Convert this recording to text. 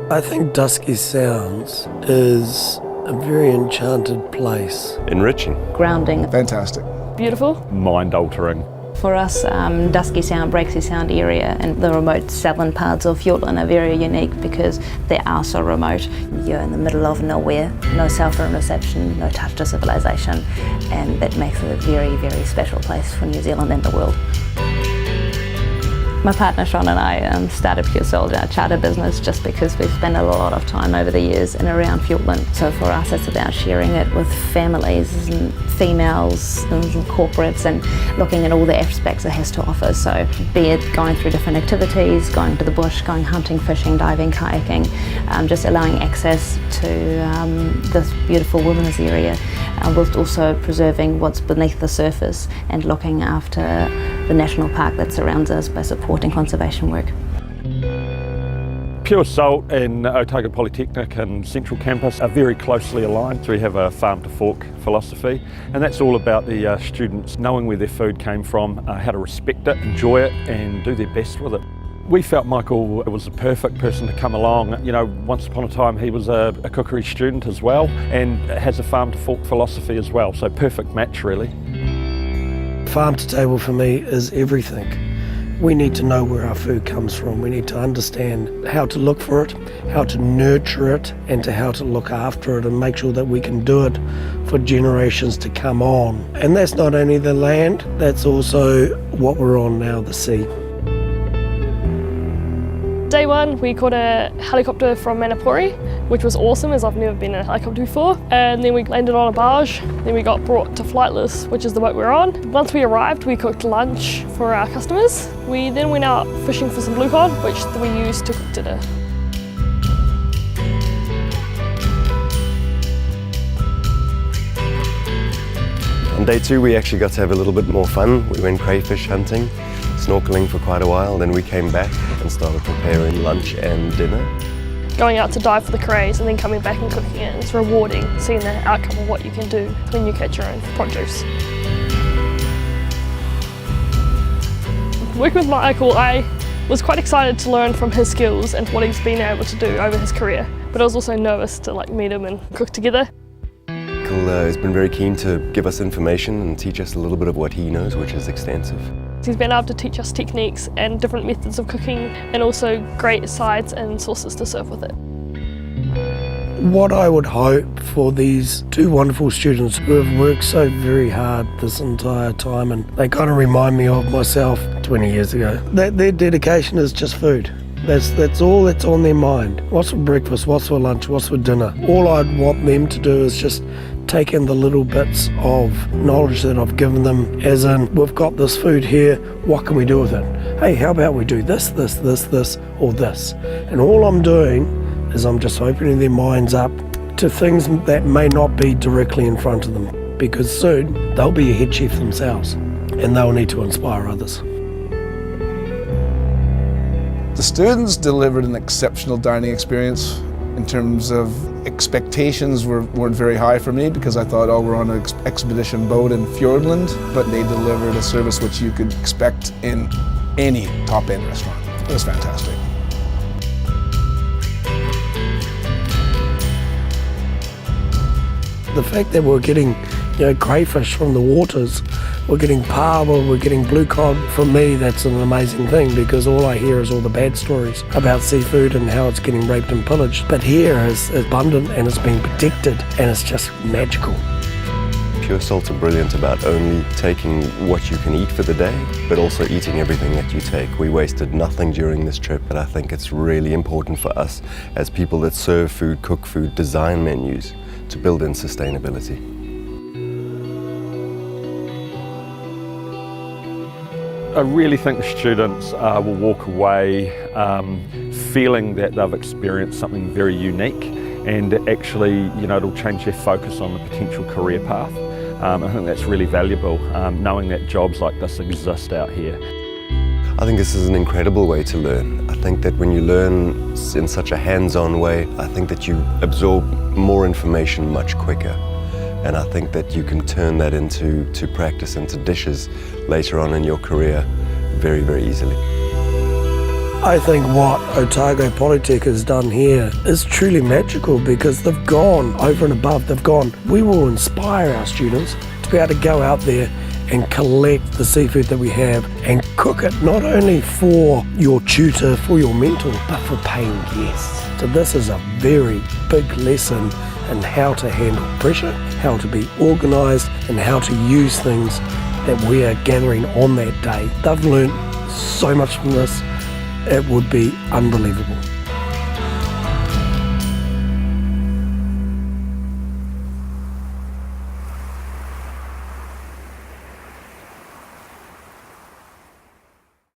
I think Dusky Sounds is a very enchanted place. Enriching. Grounding. Fantastic. Beautiful. Mind-altering. For us, Dusky Sound, Breaksea Sound area and the remote southern parts of Fiordland are very unique because they are so remote. You're in the middle of nowhere, no cell phone reception, no touch to civilization, and that makes it a very, very special place for New Zealand and the world. My partner Sean and I started Pure Soul, our charter business, just because we've spent a lot of time over the years in and around Fiordland. So for us it's about sharing it with families and females and corporates and looking at all the aspects it has to offer. So be it going through different activities, going to the bush, going hunting, fishing, diving, kayaking, just allowing access to this beautiful wilderness area, whilst also preserving what's beneath the surface and looking after the national park that surrounds us by supporting conservation work. Pure Salt and Otago Polytechnic and Central Campus are very closely aligned. So we have a farm to fork philosophy, and that's all about the students knowing where their food came from, how to respect it, enjoy it and do their best with it. We felt Michael was the perfect person to come along. You know, once upon a time he was a cookery student as well and has a farm to fork philosophy as well, so perfect match really. Farm to table for me is everything. We need to know where our food comes from. We need to understand how to look for it, how to nurture it, and how to look after it and make sure that we can do it for generations to come on. And that's not only the land, that's also what we're on now, the sea. Day one, we caught a helicopter from Manapori, which was awesome as I've never been in a helicopter before. And then we landed on a barge, then we got brought to Flightless, which is the boat we're on. Once we arrived, we cooked lunch for our customers. We then went out fishing for some blue cod, which we used to cook dinner. On day two, we actually got to have a little bit more fun. We went crayfish hunting, snorkeling for quite a while, then we came back and started preparing lunch and dinner. Going out to dive for the crays and then coming back and cooking it, it's rewarding seeing the outcome of what you can do when you catch your own produce. Working with Michael, I was quite excited to learn from his skills and what he's been able to do over his career, but I was also nervous to meet him and cook together. Michael has been very keen to give us information and teach us a little bit of what he knows, which is extensive. He's been able to teach us techniques and different methods of cooking and also great sides and sauces to serve with it. What I would hope for these two wonderful students who have worked so very hard this entire time, and they kind of remind me of myself 20 years ago, that their dedication is just food. That's all that's on their mind. What's for breakfast, what's for lunch, what's for dinner. All I'd want them to do is just take in the little bits of knowledge that I've given them, as in, we've got this food here, what can we do with it? Hey, how about we do this, or this? And all I'm doing is I'm just opening their minds up to things that may not be directly in front of them, because soon they'll be a head chef themselves and they'll need to inspire others. The students delivered an exceptional dining experience. In terms of expectations weren't very high for me because I thought, oh, we're on an expedition boat in Fiordland, but they delivered a service which you could expect in any top-end restaurant. It was fantastic. The fact that we're getting crayfish from the waters, we're getting parva, we're getting blue cod, for me that's an amazing thing, because all I hear is all the bad stories about seafood and how it's getting raped and pillaged. But here is abundant and it's being protected and it's just magical. Pure Salts are brilliant about only taking what you can eat for the day, but also eating everything that you take. We wasted nothing during this trip, but I think it's really important for us as people that serve food, cook food, design menus, to build in sustainability. I really think the students will walk away feeling that they've experienced something very unique, and actually, it'll change their focus on the potential career path. I think that's really valuable, knowing that jobs like this exist out here. I think this is an incredible way to learn. I think that when you learn in such a hands-on way, I think that you absorb more information much quicker. And I think that you can turn that into practice, into dishes later on in your career very, very easily. I think what Otago Polytech has done here is truly magical because they've gone over and above. They've gone, we will inspire our students to be able to go out there and collect the seafood that we have and cook it not only for your tutor, for your mentor, but for paying guests. So this is a very big lesson in how to handle pressure, how to be organised, and how to use things that we are gathering on that day. They've learned so much from this. It would be unbelievable.